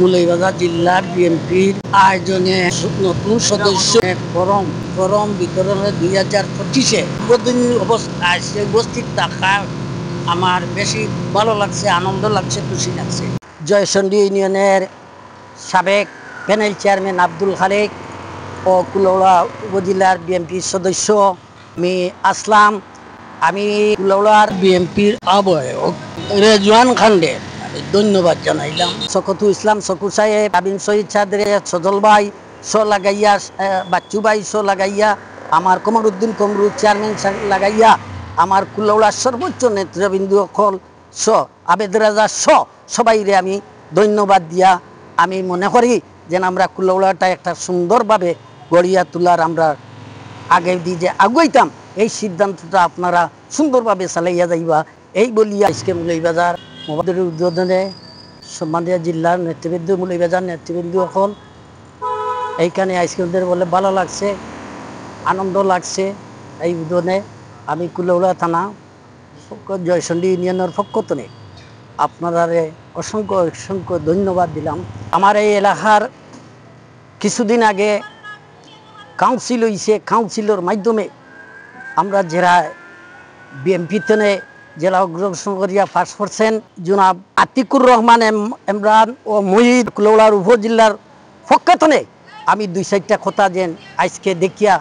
মৌলভীবাজার জিলা বিএনপির আয়োজনে নতুন সদস্য ফরম বিতরণে 2025-এ অবস্থায় উপস্থিত থাকা আমার বেশি ভালো লাগছে, আনন্দ লাগছে, খুশি লাগছে। জয়চন্ডী ইউনিয়নের সাবেক প্যানেল চেয়ারম্যান আব্দুল খালেক ও কুলাউড়া উপজেলার বিএনপির সদস্য আমি আসলাম। আমি কুলাউড়ার বিএনপির আহ্বায়ক রেজওয়ান খানকে ধন্যবাদ জানাইলাম। শকতুল ইসলাম শকুর সাহেব, আবিন শহীদ চাঁদরে, সজল ভাই শো লাগাইয়া, বাচ্চু ভাই শো লাগাইয়া, আমার কমরুদ্দিন কমরুদ চেয়ারম্যান লাগাইয়া, আমার কুলাউড়ার সর্বোচ্চ নেতৃবৃন্দ সকল স আবেদ রাজা সবাইরে আমি ধন্যবাদ দিয়া আমি মনে করি যেন আমরা কুলাউড়াটা একটা সুন্দরভাবে গড়িয়া তোলার আমরা আগে দিয়ে যে আগুয়াইতাম এই সিদ্ধান্তটা আপনারা সুন্দরভাবে চালাইয়া যাইবা এই বলিয়া আজকে মৌলভীবাজার মোবাদের উদ্বোধনে সম্মানীয় জিল্লার নেতৃবৃন্দ, মৌলভীবাজার নেতৃবৃন্দ সকল এইখানে আজকে বলে ভালো লাগছে, আনন্দ লাগছে। এই উদ্বোধনে আমি কুলাউড়া থানা জয়চন্ডী ইউনিয়নের পক্ষতনে আপনারা অসংখ্য অসংখ্য ধন্যবাদ দিলাম। আমার এই এলাকার কিছুদিন আগে কাউন্সিল হয়েছে, কাউন্সিলের মাধ্যমে আমরা যারা বিএনপি তেনে জেলা অগ্রসর করিয়া পাশ করছেন জনাব আতিকুর রহমান ইমরান ও মুহিদ কুলাউড়ার উপজেলার পক্ষতনে আমি 2-4টা কথা যেন আজকে দেখিয়া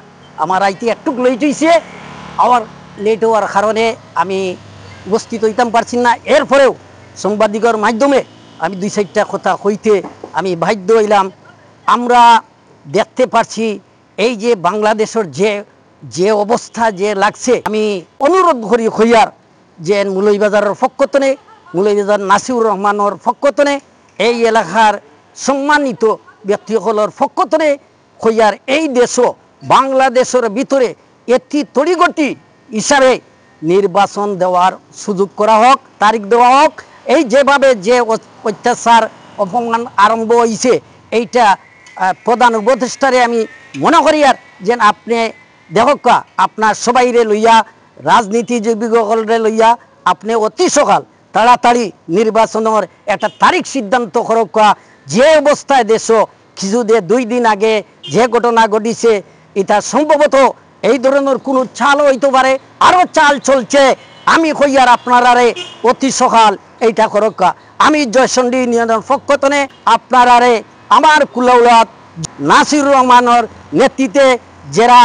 আমার আইতে একটু লেট হয়েছে, আমার লেট হওয়ার কারণে আমি উপস্থিত হইতাম পারছি না। এরপরেও সাংবাদিকের মাধ্যমে আমি 2-4টা কথা হইতে আমি বাধ্য হইলাম। আমরা দেখতে পারছি এই যে বাংলাদেশের যে অবস্থা যে লাগছে, আমি অনুরোধ করি হইয়ার যে মৌলভীবাজারের পক্ষতনে, মৌলভীবাজার নাসিউর রহমানের পক্ষতনে, এই এলাকার সম্মানিত ব্যক্তিসকলের পক্ষতনে হইয়ার এই দেশও বাংলাদেশের ভিতরে একটি তড়িগতি হিসাবে নির্বাচন দেওয়ার সুযোগ করা হোক, তারিখ দেওয়া হোক। এই যেভাবে যে অত্যাচার অপমান আরম্ভ হয়েছে এইটা প্রধান উপদেষ্টারে আমি মনে করি আর যেন আপনি দেখকা আপনার সবাইরে লইয়া রাজনীতিজীবীসকলরে লইয়া আপনি অতি সকাল তাড়াতাড়ি নির্বাচনের একটা তারিখ সিদ্ধান্ত করকা। যে অবস্থায় দেশ কিছুদিন 2 দিন আগে যে ঘটনা ঘটিছে এটা সম্ভবত এই ধরনের কোনো চাল হইতে পারে, আরও চাল চলছে। আমি কইয়ার আপনারারে অতি সকাল এইটা করকা। আমি জয়চন্ডী ইউনিয়নের পক্ষতনে আপনারারে আমার কুলাউড়া নাসিরুর রহমানের নেতৃত্বে যারা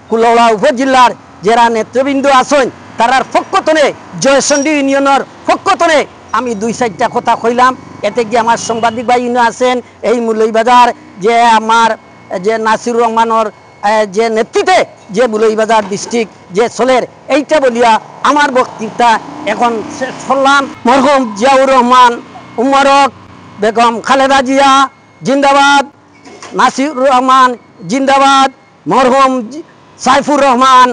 কুলাউড়া উপজেলার যারা নেতৃবৃন্দ আছেন তারার পক্ষতনে জয়চন্ডী ইউনিয়নের পক্ষতনে আমি 2-4টা কথা কইলাম। এতে কি আমার সাংবাদিক ভাইরা আছেন এই মৌলভীবাজার যে আমার যে নাসিরুর রহমানের যে নেতৃত্বে যে মৌলভীবাজার ডিস্ট্রিক্ট যে চলের এইটা বলিয়া আমার বক্তৃতা এখন শেষ করলাম। মরহুম জিয়াউর রহমান উমরক, বেগম খালেদা জিয়া জিন্দাবাদ, নাসিরুর রহমান জিন্দাবাদ, মরহুম সাইফুর রহমান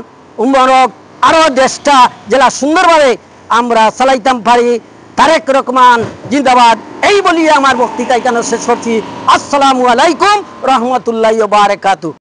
উমরক, আরও দেশটা জেলা সুন্দরভাবে আমরা চালাইতাম পারি, তারেক রহমান জিন্দাবাদ। এই বলিয়া আমার বক্তৃতা এখানে শেষ করছি। আসসালামু আলাইকুম রহমতুল্লাহি ওয়া বারাকাতুহু।